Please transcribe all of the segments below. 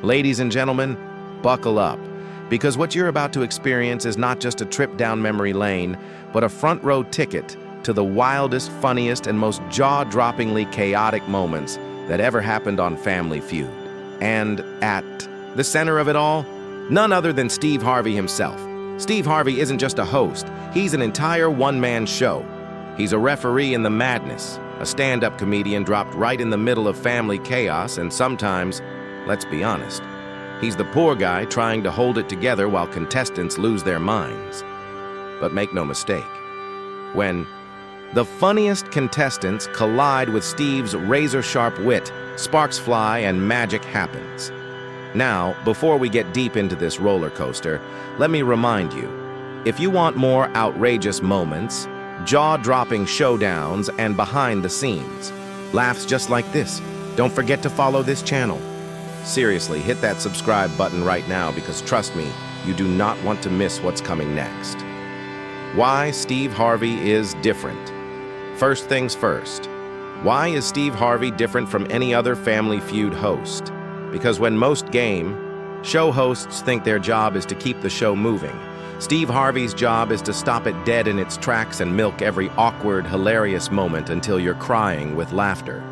Ladies and gentlemen, buckle up, because what you're about to experience is not just a trip down memory lane, but a front row ticket to the wildest, funniest, and most jaw-droppingly chaotic moments that ever happened on Family Feud. And at the center of it all, none other than Steve Harvey himself. Steve Harvey isn't just a host, he's an entire one-man show. He's a referee in the madness, a stand-up comedian dropped right in the middle of family chaos, and sometimes, let's be honest, he's the poor guy trying to hold it together while contestants lose their minds. But make no mistake, when the funniest contestants collide with Steve's razor-sharp wit, sparks fly and magic happens. Now, before we get deep into this roller coaster, let me remind you, if you want more outrageous moments, jaw-dropping showdowns, and behind the scenes, laughs just like this, don't forget to follow this channel. Seriously, hit that subscribe button right now because trust me, you do not want to miss what's coming next. Why Steve Harvey is different. First things first, why is Steve Harvey different from any other Family Feud host? Because when most show hosts think their job is to keep the show moving, Steve Harvey's job is to stop it dead in its tracks and milk every awkward, hilarious moment until you're crying with laughter.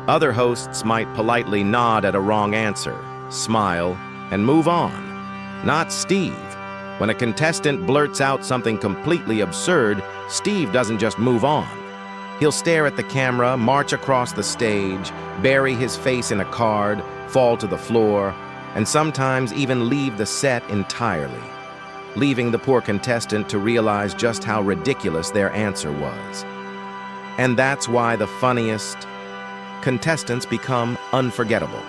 Other hosts might politely nod at a wrong answer, smile, and move on. Not Steve. When a contestant blurts out something completely absurd, Steve doesn't just move on. He'll stare at the camera, march across the stage, bury his face in a card, fall to the floor, and sometimes even leave the set entirely, leaving the poor contestant to realize just how ridiculous their answer was. And that's why the funniest contestants become unforgettable.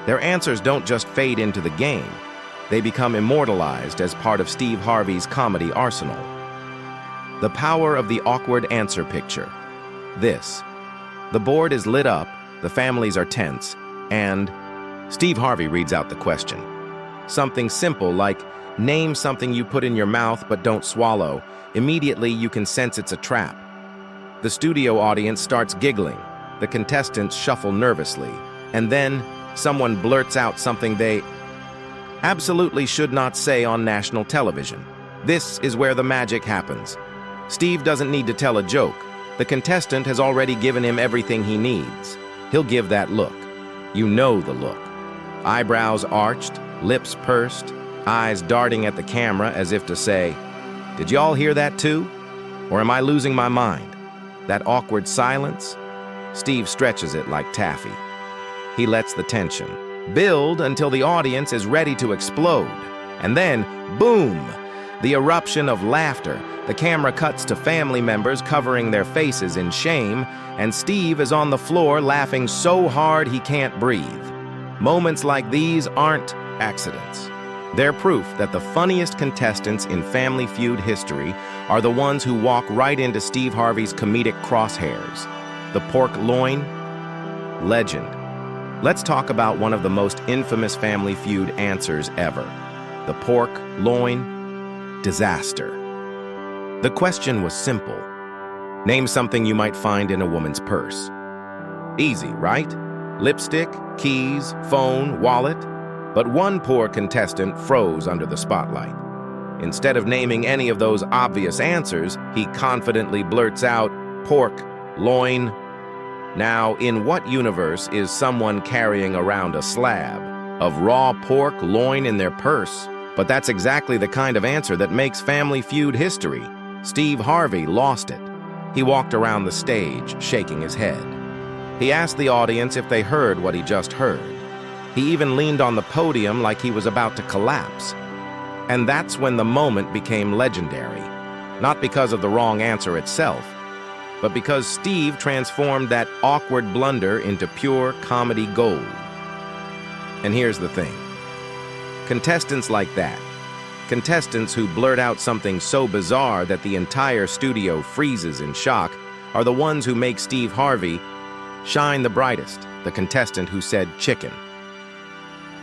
Their answers don't just fade into the game, they become immortalized as part of Steve Harvey's comedy arsenal. The power of the awkward answer picture. The board is lit up, the families are tense, and Steve Harvey reads out the question. Something simple like, name something you put in your mouth but don't swallow. Immediately you can sense it's a trap. The studio audience starts giggling. The contestants shuffle nervously, and then someone blurts out something they absolutely should not say on national television. This is where the magic happens. Steve doesn't need to tell a joke. The contestant has already given him everything he needs. He'll give that look. You know the look. Eyebrows arched, lips pursed, eyes darting at the camera as if to say, "Did y'all hear that too? Or am I losing my mind?" That awkward silence, Steve stretches it like taffy. He lets the tension build until the audience is ready to explode. And then, boom, the eruption of laughter. The camera cuts to family members covering their faces in shame, and Steve is on the floor laughing so hard he can't breathe. Moments like these aren't accidents. They're proof that the funniest contestants in Family Feud history are the ones who walk right into Steve Harvey's comedic crosshairs. The pork loin? Legend. Let's talk about one of the most infamous Family Feud answers ever. The pork loin? Disaster. The question was simple. Name something you might find in a woman's purse. Easy, right? Lipstick, keys, phone, wallet. But one poor contestant froze under the spotlight. Instead of naming any of those obvious answers, he confidently blurts out, pork, loin. Now, in what universe is someone carrying around a slab of raw pork loin in their purse? But that's exactly the kind of answer that makes Family Feud history. Steve Harvey lost it. He walked around the stage, shaking his head. He asked the audience if they heard what he just heard. He even leaned on the podium like he was about to collapse. And that's when the moment became legendary. Not because of the wrong answer itself, but because Steve transformed that awkward blunder into pure comedy gold. And here's the thing. Contestants like that, contestants who blurt out something so bizarre that the entire studio freezes in shock, are the ones who make Steve Harvey shine the brightest, the contestant who said chicken.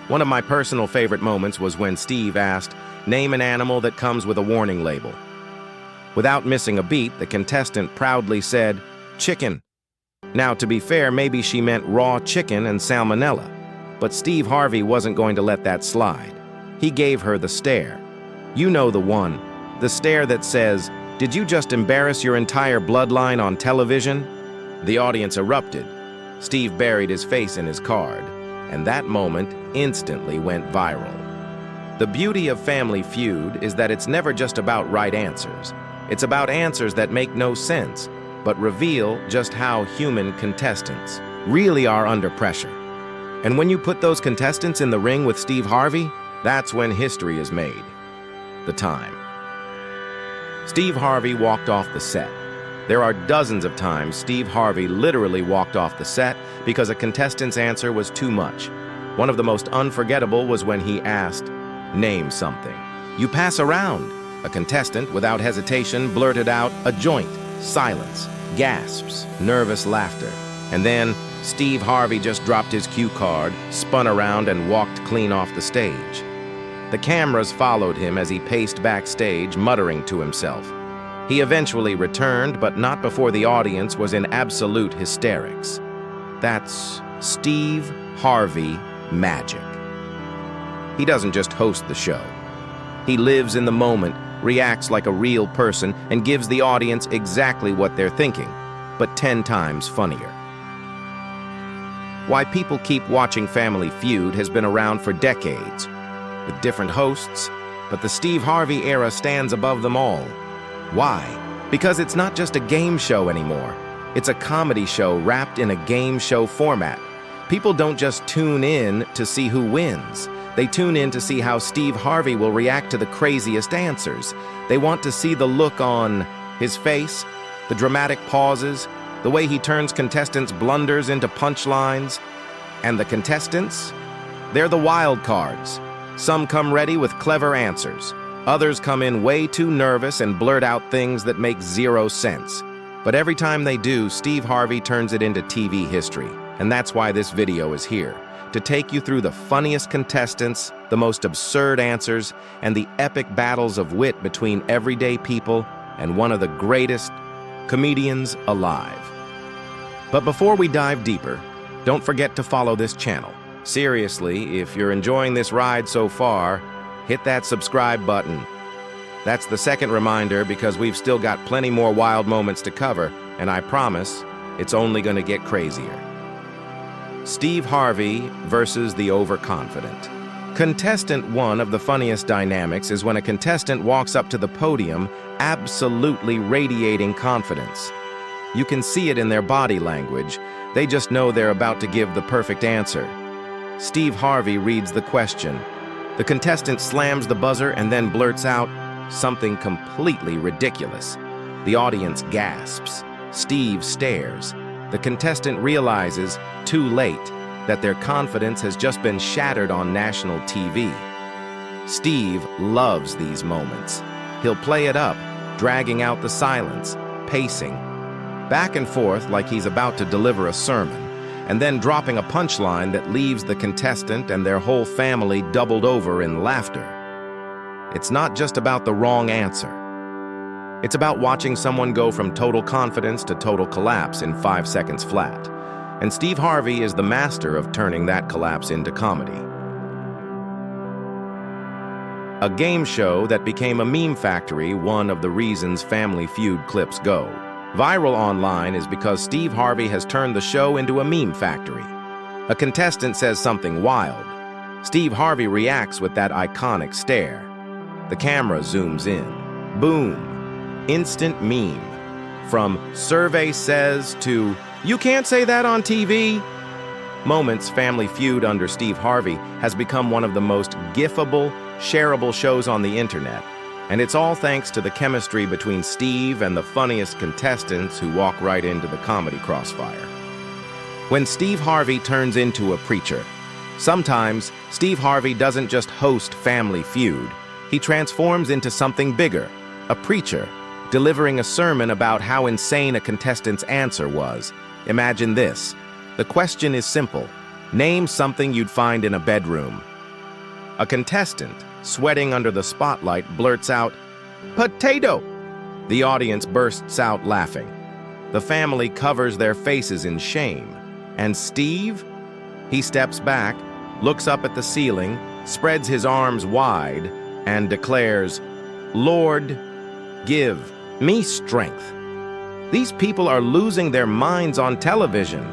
One of my personal favorite moments was when Steve asked, name an animal that comes with a warning label. Without missing a beat, the contestant proudly said, chicken. Now, to be fair, maybe she meant raw chicken and salmonella. But Steve Harvey wasn't going to let that slide. He gave her the stare. You know the one. The stare that says, "Did you just embarrass your entire bloodline on television?" The audience erupted. Steve buried his face in his card, and that moment instantly went viral. The beauty of Family Feud is that it's never just about right answers. It's about answers that make no sense, but reveal just how human contestants really are under pressure. And when you put those contestants in the ring with Steve Harvey, that's when history is made. The time. Steve Harvey walked off the set. There are dozens of times Steve Harvey literally walked off the set because a contestant's answer was too much. One of the most unforgettable was when he asked, "Name something." "You pass around." A contestant, without hesitation, blurted out, "A joint." Silence, gasps, nervous laughter. And then Steve Harvey just dropped his cue card, spun around, and walked clean off the stage. The cameras followed him as he paced backstage, muttering to himself. He eventually returned, but not before the audience was in absolute hysterics. That's Steve Harvey magic. He doesn't just host the show. He lives in the moment, reacts like a real person, and gives the audience exactly what they're thinking, but 10 times funnier. Why people keep watching Family Feud has been around for decades, with different hosts, but the Steve Harvey era stands above them all. Why? Because it's not just a game show anymore. It's a comedy show wrapped in a game show format. People don't just tune in to see who wins. They tune in to see how Steve Harvey will react to the craziest answers. They want to see the look on his face, the dramatic pauses, the way he turns contestants' blunders into punchlines. And the contestants? They're the wild cards. Some come ready with clever answers. Others come in way too nervous and blurt out things that make zero sense. But every time they do, Steve Harvey turns it into TV history. And that's why this video is here, to take you through the funniest contestants, the most absurd answers, and the epic battles of wit between everyday people and one of the greatest comedians alive. But before we dive deeper, don't forget to follow this channel. Seriously, if you're enjoying this ride so far, hit that subscribe button. That's the second reminder because we've still got plenty more wild moments to cover, and I promise it's only going to get crazier. Steve Harvey versus the overconfident. Contestant 1 of the funniest dynamics is when a contestant walks up to the podium absolutely radiating confidence. You can see it in their body language. They just know they're about to give the perfect answer. Steve Harvey reads the question. The contestant slams the buzzer and then blurts out something completely ridiculous. The audience gasps. Steve stares. The contestant realizes, too late, that their confidence has just been shattered on national TV. Steve loves these moments. He'll play it up, dragging out the silence, pacing, back and forth like he's about to deliver a sermon, and then dropping a punchline that leaves the contestant and their whole family doubled over in laughter. It's not just about the wrong answer. It's about watching someone go from total confidence to total collapse in 5 seconds flat. And Steve Harvey is the master of turning that collapse into comedy. A game show that became a meme factory, one of the reasons Family Feud clips go viral online is because Steve Harvey has turned the show into a meme factory. A contestant says something wild. Steve Harvey reacts with that iconic stare. The camera zooms in. Boom. Instant meme. From "survey says" to "you can't say that on TV." Moments Family Feud under Steve Harvey has become one of the most gifable, shareable shows on the internet. And it's all thanks to the chemistry between Steve and the funniest contestants who walk right into the comedy crossfire. When Steve Harvey turns into a preacher, sometimes Steve Harvey doesn't just host Family Feud. He transforms into something bigger, a preacher, delivering a sermon about how insane a contestant's answer was. Imagine this. The question is simple. Name something you'd find in a bedroom. A contestant, sweating under the spotlight, blurts out, "Potato!" The audience bursts out laughing. The family covers their faces in shame. And Steve? He steps back, looks up at the ceiling, spreads his arms wide, and declares, "Lord, give me strength. These people are losing their minds on television."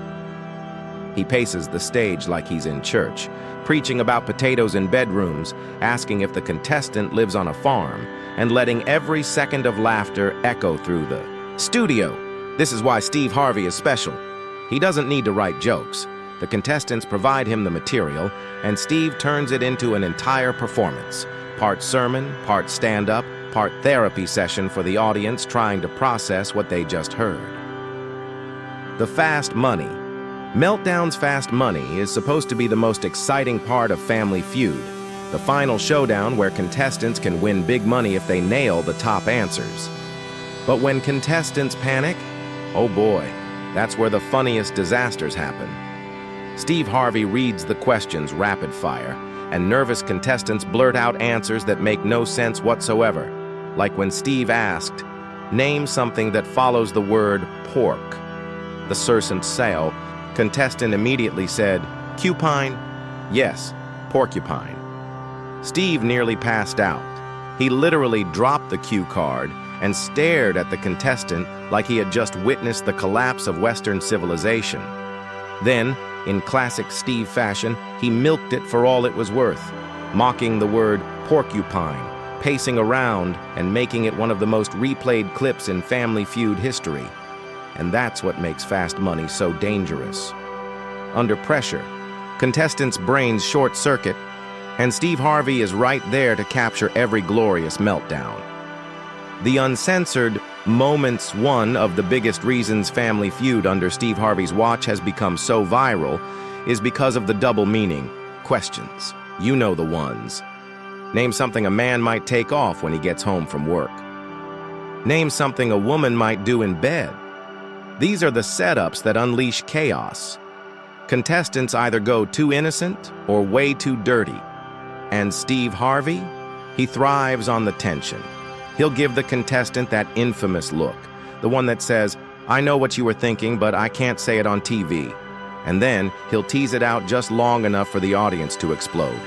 He paces the stage like he's in church, preaching about potatoes in bedrooms, asking if the contestant lives on a farm, and letting every second of laughter echo through the studio. This is why Steve Harvey is special. He doesn't need to write jokes. The contestants provide him the material, and Steve turns it into an entire performance. Part sermon, part stand-up, part therapy session for the audience trying to process what they just heard. The fast money. Meltdown's fast money is supposed to be the most exciting part of Family Feud, the final showdown where contestants can win big money if they nail the top answers. But when contestants panic, oh boy, that's where the funniest disasters happen. Steve Harvey reads the questions rapid fire, and nervous contestants blurt out answers that make no sense whatsoever. Like when Steve asked, "Name something that follows the word pork." The sursant sale contestant immediately said, "Cupine?" "Yes, porcupine." Steve nearly passed out. He literally dropped the cue card and stared at the contestant like he had just witnessed the collapse of Western civilization. Then, in classic Steve fashion, he milked it for all it was worth, mocking the word porcupine, pacing around and making it one of the most replayed clips in Family Feud history. And that's what makes fast money so dangerous. Under pressure, contestants' brains short-circuit, and Steve Harvey is right there to capture every glorious meltdown. The uncensored Moments One of the biggest reasons Family Feud under Steve Harvey's watch has become so viral is because of the double meaning questions. You know the ones. Name something a man might take off when he gets home from work. Name something a woman might do in bed. These are the setups that unleash chaos. Contestants either go too innocent or way too dirty. And Steve Harvey, he thrives on the tension. He'll give the contestant that infamous look, the one that says, "I know what you were thinking, but I can't say it on TV." And then he'll tease it out just long enough for the audience to explode.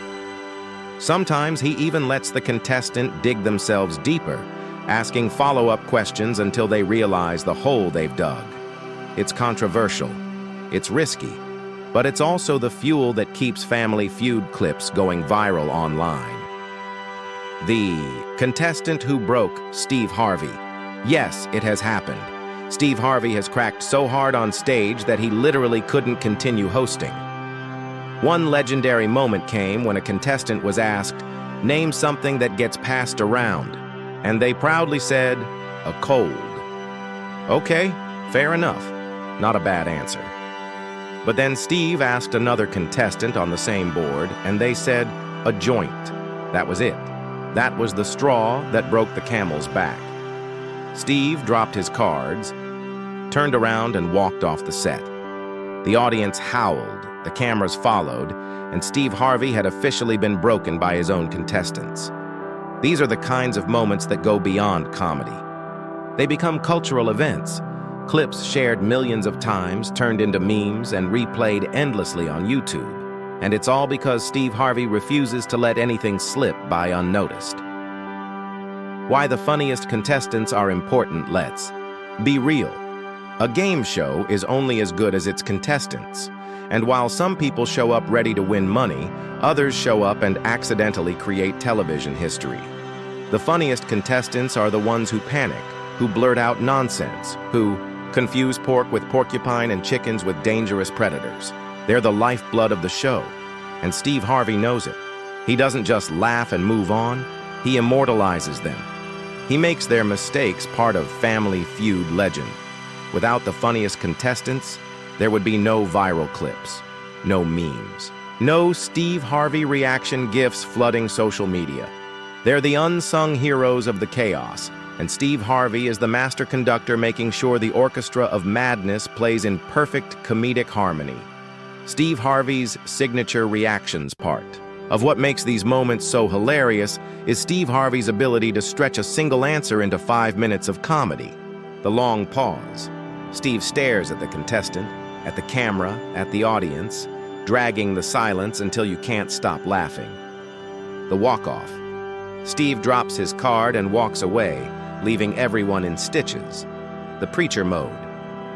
Sometimes he even lets the contestant dig themselves deeper, asking follow-up questions until they realize the hole they've dug. It's controversial, it's risky, but it's also the fuel that keeps Family Feud clips going viral online. The contestant who broke Steve Harvey. Yes, it has happened. Steve Harvey has cracked so hard on stage that he literally couldn't continue hosting. One legendary moment came when a contestant was asked, "Name something that gets passed around," and they proudly said, "A cold." Okay, fair enough. Not a bad answer. But then Steve asked another contestant on the same board, and they said, "A joint." That was it. That was the straw that broke the camel's back. Steve dropped his cards, turned around and walked off the set. The audience howled, the cameras followed, and Steve Harvey had officially been broken by his own contestants. These are the kinds of moments that go beyond comedy. They become cultural events, clips shared millions of times, turned into memes, and replayed endlessly on YouTube. And it's all because Steve Harvey refuses to let anything slip by unnoticed. Why the funniest contestants are important, let's be real. A game show is only as good as its contestants. And while some people show up ready to win money, others show up and accidentally create television history. The funniest contestants are the ones who panic, who blurt out nonsense, who confuse pork with porcupine and chickens with dangerous predators. They're the lifeblood of the show, and Steve Harvey knows it. He doesn't just laugh and move on, he immortalizes them. He makes their mistakes part of Family Feud legend. Without the funniest contestants, there would be no viral clips, no memes, no Steve Harvey reaction gifs flooding social media. They're the unsung heroes of the chaos, and Steve Harvey is the master conductor making sure the orchestra of madness plays in perfect comedic harmony. Steve Harvey's signature reactions part of what makes these moments so hilarious is Steve Harvey's ability to stretch a single answer into 5 minutes of comedy. The long pause. Steve stares at the contestant, at the camera, at the audience, dragging the silence until you can't stop laughing. The walk-off. Steve drops his card and walks away, leaving everyone in stitches. The preacher mode.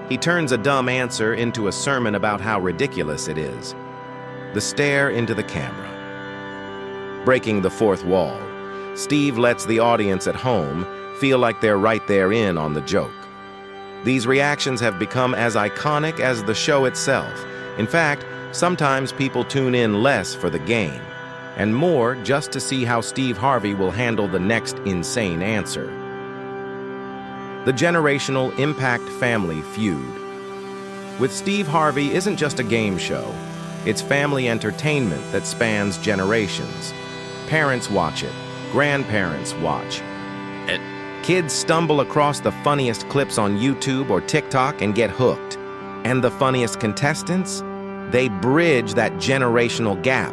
He turns a dumb answer into a sermon about how ridiculous it is. The stare into the camera. Breaking the fourth wall. Steve lets the audience at home feel like they're right there in on the joke. These reactions have become as iconic as the show itself. In fact, sometimes people tune in less for the game, and more just to see how Steve Harvey will handle the next insane answer. The generational impact Family Feud. With Steve Harvey isn't just a game show, it's family entertainment that spans generations. Parents watch it, grandparents watch it. Kids stumble across the funniest clips on YouTube or TikTok and get hooked. And the funniest contestants? They bridge that generational gap,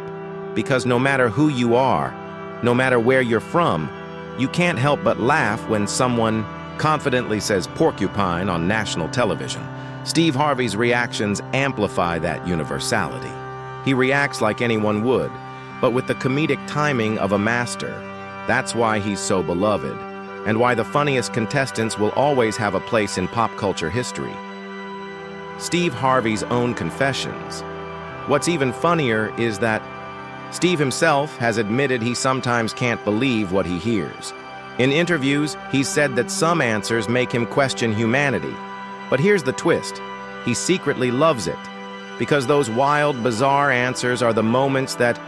because no matter who you are, no matter where you're from, you can't help but laugh when someone confidently says porcupine on national television. Steve Harvey's reactions amplify that universality. He reacts like anyone would, but with the comedic timing of a master. That's why he's so beloved, and why the funniest contestants will always have a place in pop culture history. Steve Harvey's own confessions. What's even funnier is that Steve himself has admitted he sometimes can't believe what he hears. In interviews, he's said that some answers make him question humanity. But here's the twist. He secretly loves it, because those wild, bizarre answers are the moments that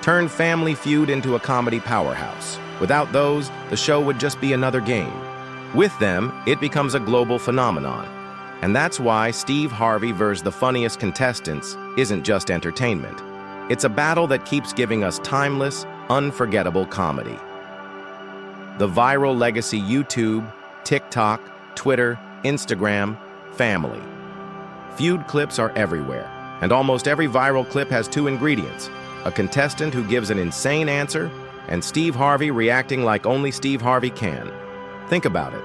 turn Family Feud into a comedy powerhouse. Without those, the show would just be another game. With them, it becomes a global phenomenon. And that's why Steve Harvey vs. the funniest contestants isn't just entertainment. It's a battle that keeps giving us timeless, unforgettable comedy. The viral legacy YouTube, TikTok, Twitter, Instagram, Family. Feud clips are everywhere, and almost every viral clip has two ingredients: a contestant who gives an insane answer, and Steve Harvey reacting like only Steve Harvey can. Think about it.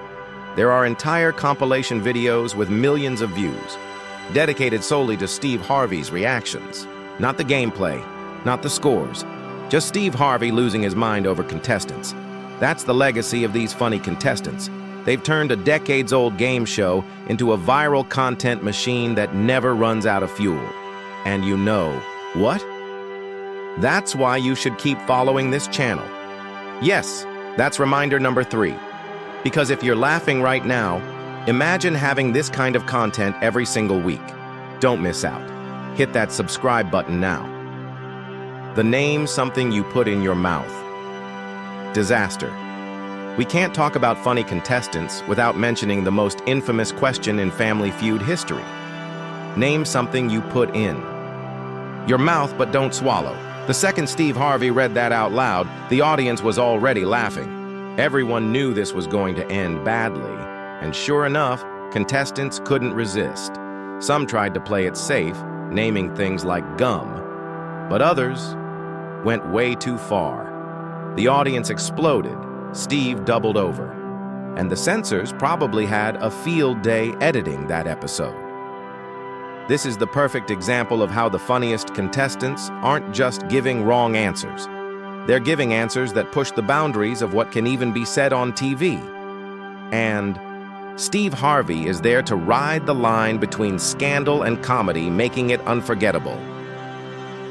There are entire compilation videos with millions of views, dedicated solely to Steve Harvey's reactions. Not the gameplay, not the scores, just Steve Harvey losing his mind over contestants. That's the legacy of these funny contestants. They've turned a decades-old game show into a viral content machine that never runs out of fuel. And you know what? That's why you should keep following this channel. Yes, that's reminder number 3. Because if you're laughing right now, imagine having this kind of content every single week. Don't miss out. Hit that subscribe button now. The name something you put in your mouth. Disaster. We can't talk about funny contestants without mentioning the most infamous question in Family Feud history. Name something you put in your mouth but don't swallow. The second Steve Harvey read that out loud, the audience was already laughing. Everyone knew this was going to end badly, and sure enough, contestants couldn't resist. Some tried to play it safe, naming things like gum, but others went way too far. The audience exploded, Steve doubled over, and the censors probably had a field day editing that episode. This is the perfect example of how the funniest contestants aren't just giving wrong answers. They're giving answers that push the boundaries of what can even be said on TV. And Steve Harvey is there to ride the line between scandal and comedy, making it unforgettable.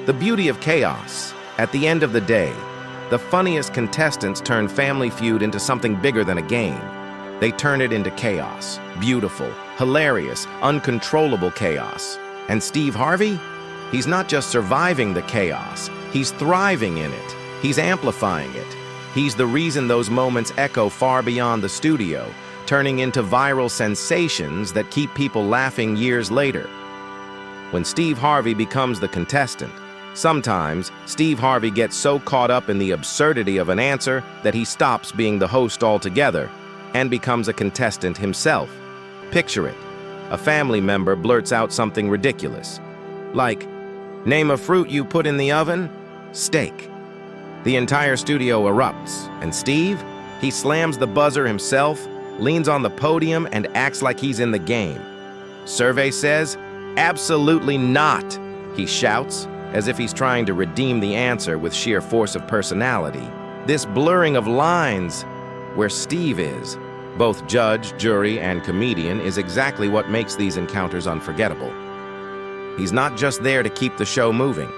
The beauty of chaos. At the end of the day, the funniest contestants turn Family Feud into something bigger than a game. They turn it into chaos. Beautiful, hilarious, uncontrollable chaos. And Steve Harvey? He's not just surviving the chaos, he's thriving in it. He's amplifying it. He's the reason those moments echo far beyond the studio, turning into viral sensations that keep people laughing years later. When Steve Harvey becomes the contestant, sometimes Steve Harvey gets so caught up in the absurdity of an answer that he stops being the host altogether and becomes a contestant himself. Picture it. A family member blurts out something ridiculous, like, "Name a fruit you put in the oven?" Steak. The entire studio erupts, and Steve, he slams the buzzer himself, leans on the podium, and acts like he's in the game. Survey says, "Absolutely not," he shouts, as if he's trying to redeem the answer with sheer force of personality. This blurring of lines where Steve is, both judge, jury, and comedian, is exactly what makes these encounters unforgettable. He's not just there to keep the show moving.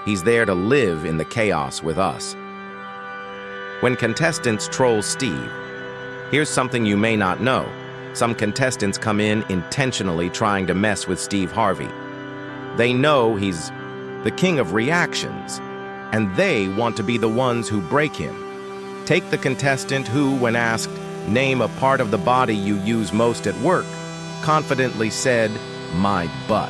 He's there to live in the chaos with us. When contestants troll Steve, here's something you may not know. Some contestants come in intentionally trying to mess with Steve Harvey. They know he's the king of reactions, and they want to be the ones who break him. Take the contestant who, when asked, "Name a part of the body you use most at work," confidently said, "My butt."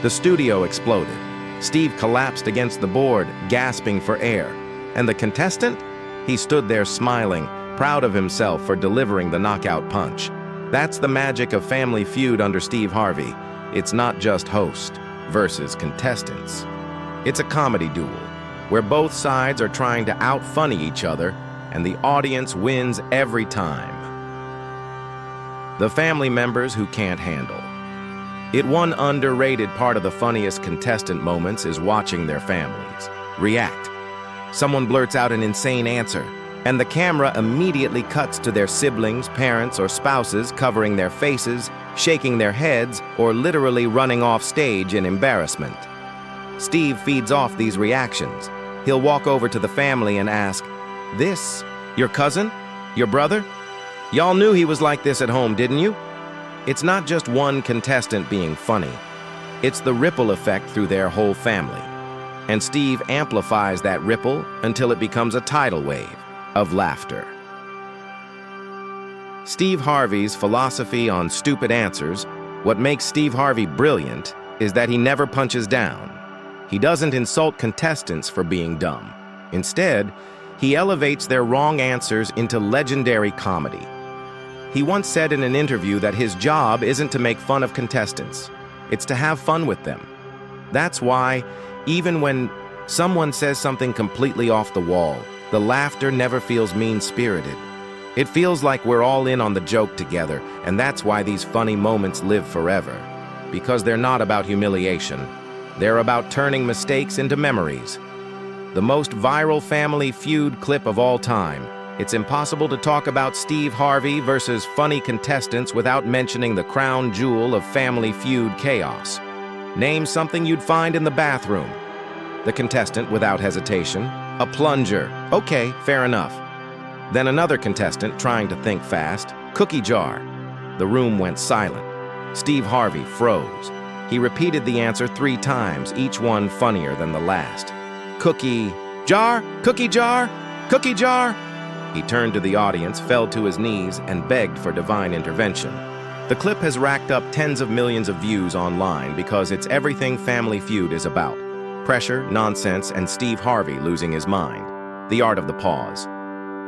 The studio exploded. Steve collapsed against the board, gasping for air. And the contestant? He stood there smiling, proud of himself for delivering the knockout punch. That's the magic of Family Feud under Steve Harvey. It's not just host versus contestants. It's a comedy duel, where both sides are trying to out-funny each other, and the audience wins every time. The family members who can't handle. One underrated part of the funniest contestant moments is watching their families react. Someone blurts out an insane answer, and the camera immediately cuts to their siblings, parents, or spouses covering their faces, shaking their heads, or literally running off stage in embarrassment. Steve feeds off these reactions. He'll walk over to the family and ask, "This, your cousin? Your brother? Y'all knew he was like this at home, didn't you?" It's not just one contestant being funny. It's the ripple effect through their whole family. And Steve amplifies that ripple until it becomes a tidal wave of laughter. Steve Harvey's philosophy on stupid answers, what makes Steve Harvey brilliant, is that he never punches down. He doesn't insult contestants for being dumb. Instead, he elevates their wrong answers into legendary comedy. He once said in an interview that his job isn't to make fun of contestants, it's to have fun with them. That's why, even when someone says something completely off the wall, the laughter never feels mean-spirited. It feels like we're all in on the joke together, and that's why these funny moments live forever. Because they're not about humiliation. They're about turning mistakes into memories. The most viral Family Feud clip of all time. It's impossible to talk about Steve Harvey versus funny contestants without mentioning the crown jewel of Family Feud chaos. Name something you'd find in the bathroom. The contestant, without hesitation. A plunger. Okay, fair enough. Then another contestant, trying to think fast. Cookie jar. The room went silent. Steve Harvey froze. He repeated the answer 3 times, each one funnier than the last. Cookie jar? Cookie jar? Cookie jar? He turned to the audience, fell to his knees, and begged for divine intervention. The clip has racked up tens of millions of views online because it's everything Family Feud is about. Pressure, nonsense, and Steve Harvey losing his mind. The art of the pause.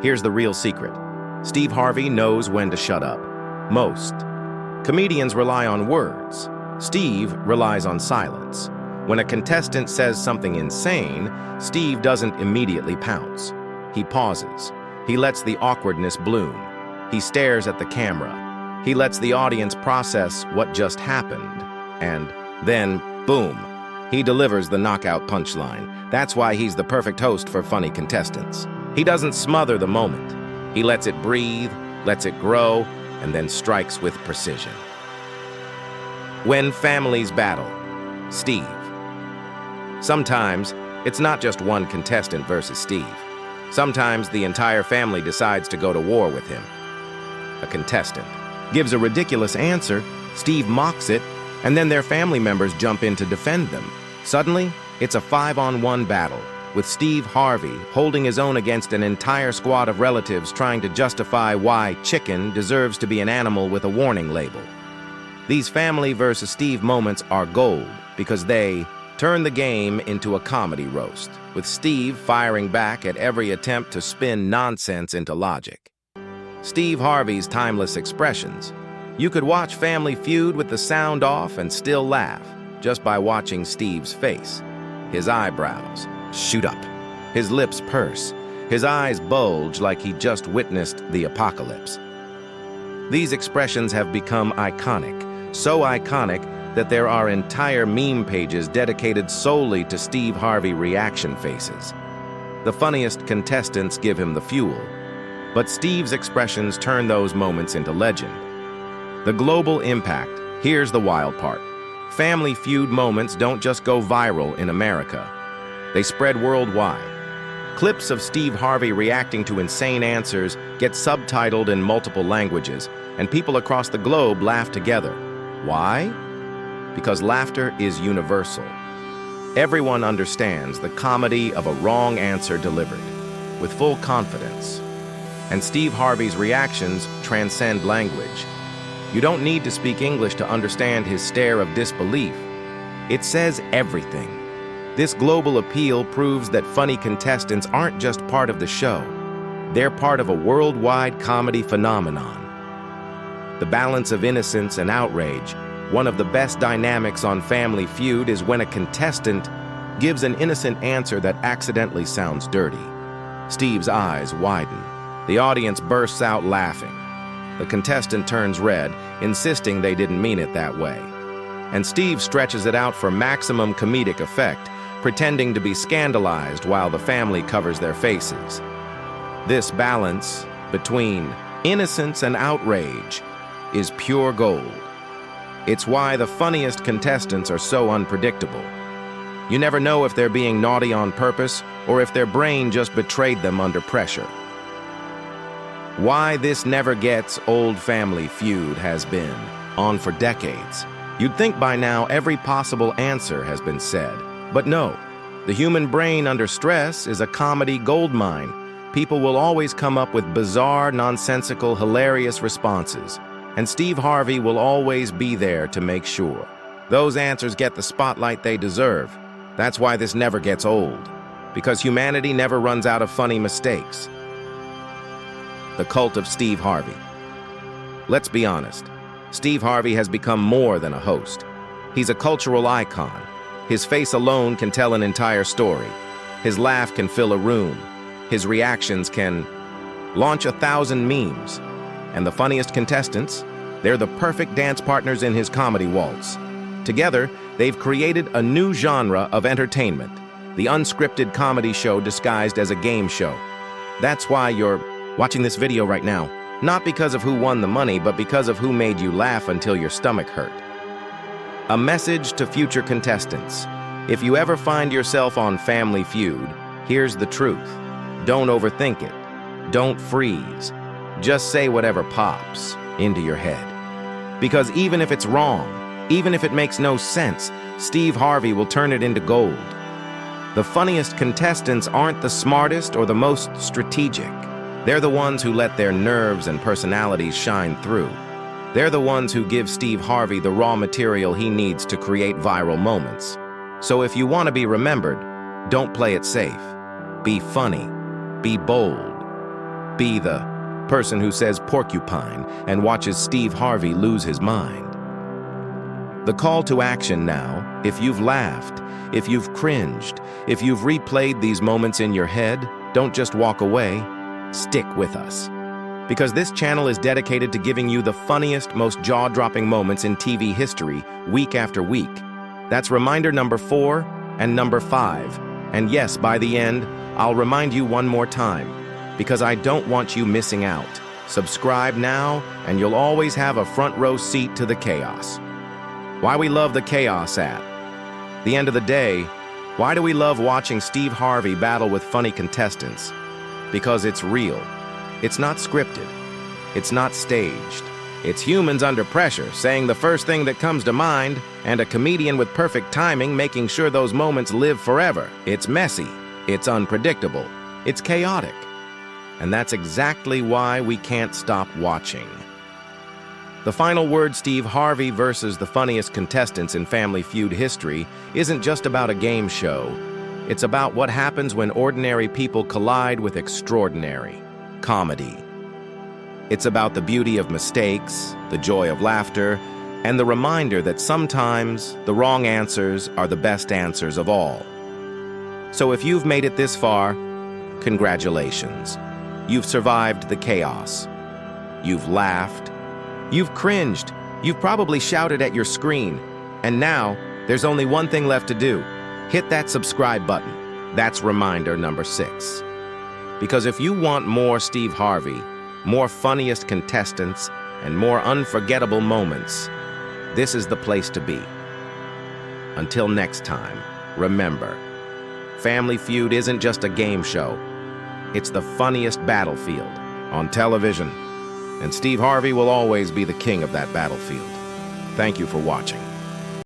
Here's the real secret. Steve Harvey knows when to shut up. Most. Comedians rely on words. Steve relies on silence. When a contestant says something insane, Steve doesn't immediately pounce. He pauses. He lets the awkwardness bloom. He stares at the camera. He lets the audience process what just happened. And then, boom, he delivers the knockout punchline. That's why he's the perfect host for funny contestants. He doesn't smother the moment. He lets it breathe, lets it grow, and then strikes with precision. When families battle, Steve. Sometimes, it's not just one contestant versus Steve. Sometimes the entire family decides to go to war with him. A contestant gives a ridiculous answer, Steve mocks it, and then their family members jump in to defend them. Suddenly, it's a 5-on-1 battle, with Steve Harvey holding his own against an entire squad of relatives trying to justify why chicken deserves to be an animal with a warning label. These family versus Steve moments are gold because they turn the game into a comedy roast, with Steve firing back at every attempt to spin nonsense into logic. Steve Harvey's timeless expressions. You could watch Family Feud with the sound off and still laugh, just by watching Steve's face. His eyebrows shoot up, his lips purse, his eyes bulge like he just witnessed the apocalypse. These expressions have become iconic, so iconic that there are entire meme pages dedicated solely to Steve Harvey reaction faces. The funniest contestants give him the fuel, but Steve's expressions turn those moments into legend. The global impact. Here's the wild part. Family Feud moments don't just go viral in America. They spread worldwide. Clips of Steve Harvey reacting to insane answers get subtitled in multiple languages, and people across the globe laugh together. Why? Because laughter is universal. Everyone understands the comedy of a wrong answer delivered, with full confidence. And Steve Harvey's reactions transcend language. You don't need to speak English to understand his stare of disbelief. It says everything. This global appeal proves that funny contestants aren't just part of the show. They're part of a worldwide comedy phenomenon. The balance of innocence and outrage. One of the best dynamics on Family Feud is when a contestant gives an innocent answer that accidentally sounds dirty. Steve's eyes widen. The audience bursts out laughing. The contestant turns red, insisting they didn't mean it that way. And Steve stretches it out for maximum comedic effect, pretending to be scandalized while the family covers their faces. This balance between innocence and outrage is pure gold. It's why the funniest contestants are so unpredictable. You never know if they're being naughty on purpose or if their brain just betrayed them under pressure. Why this never gets old Family Feud has been on for decades. You'd think by now every possible answer has been said. But no, the human brain under stress is a comedy goldmine. People will always come up with bizarre, nonsensical, hilarious responses. And Steve Harvey will always be there to make sure. Those answers get the spotlight they deserve. That's why this never gets old. Because humanity never runs out of funny mistakes. The cult of Steve Harvey. Let's be honest. Steve Harvey has become more than a host. He's a cultural icon. His face alone can tell an entire story. His laugh can fill a room. His reactions can launch 1,000 memes. And the funniest contestants, they're the perfect dance partners in his comedy waltz. Together, they've created a new genre of entertainment, the unscripted comedy show disguised as a game show. That's why you're watching this video right now, not because of who won the money, but because of who made you laugh until your stomach hurt. A message to future contestants. If you ever find yourself on Family Feud, here's the truth. Don't overthink it. Don't freeze. Just say whatever pops into your head. Because even if it's wrong, even if it makes no sense, Steve Harvey will turn it into gold. The funniest contestants aren't the smartest or the most strategic. They're the ones who let their nerves and personalities shine through. They're the ones who give Steve Harvey the raw material he needs to create viral moments. So if you want to be remembered, don't play it safe. Be funny. Be bold. Be the person who says porcupine and watches Steve Harvey lose his mind. The call to action now, if you've laughed, if you've cringed, if you've replayed these moments in your head, don't just walk away, stick with us. Because this channel is dedicated to giving you the funniest, most jaw-dropping moments in TV history, week after week. That's reminder number 4 and number 5. And yes, by the end, I'll remind you one more time, because I don't want you missing out. Subscribe now, and you'll always have a front row seat to the chaos. Why we love the chaos at the end of the day, why do we love watching Steve Harvey battle with funny contestants? Because it's real. It's not scripted. It's not staged. It's humans under pressure, saying the first thing that comes to mind, and a comedian with perfect timing making sure those moments live forever. It's messy. It's unpredictable. It's chaotic. And that's exactly why we can't stop watching. The final word, Steve Harvey versus the funniest contestants in Family Feud history, isn't just about a game show. It's about what happens when ordinary people collide with extraordinary comedy. It's about the beauty of mistakes, the joy of laughter, and the reminder that sometimes the wrong answers are the best answers of all. So if you've made it this far, congratulations. You've survived the chaos. You've laughed. You've cringed. You've probably shouted at your screen. And now, there's only one thing left to do. Hit that subscribe button. That's reminder number 6. Because if you want more Steve Harvey, more funniest contestants, and more unforgettable moments, this is the place to be. Until next time, remember, Family Feud isn't just a game show. It's the funniest battlefield on television. And Steve Harvey will always be the king of that battlefield. Thank you for watching.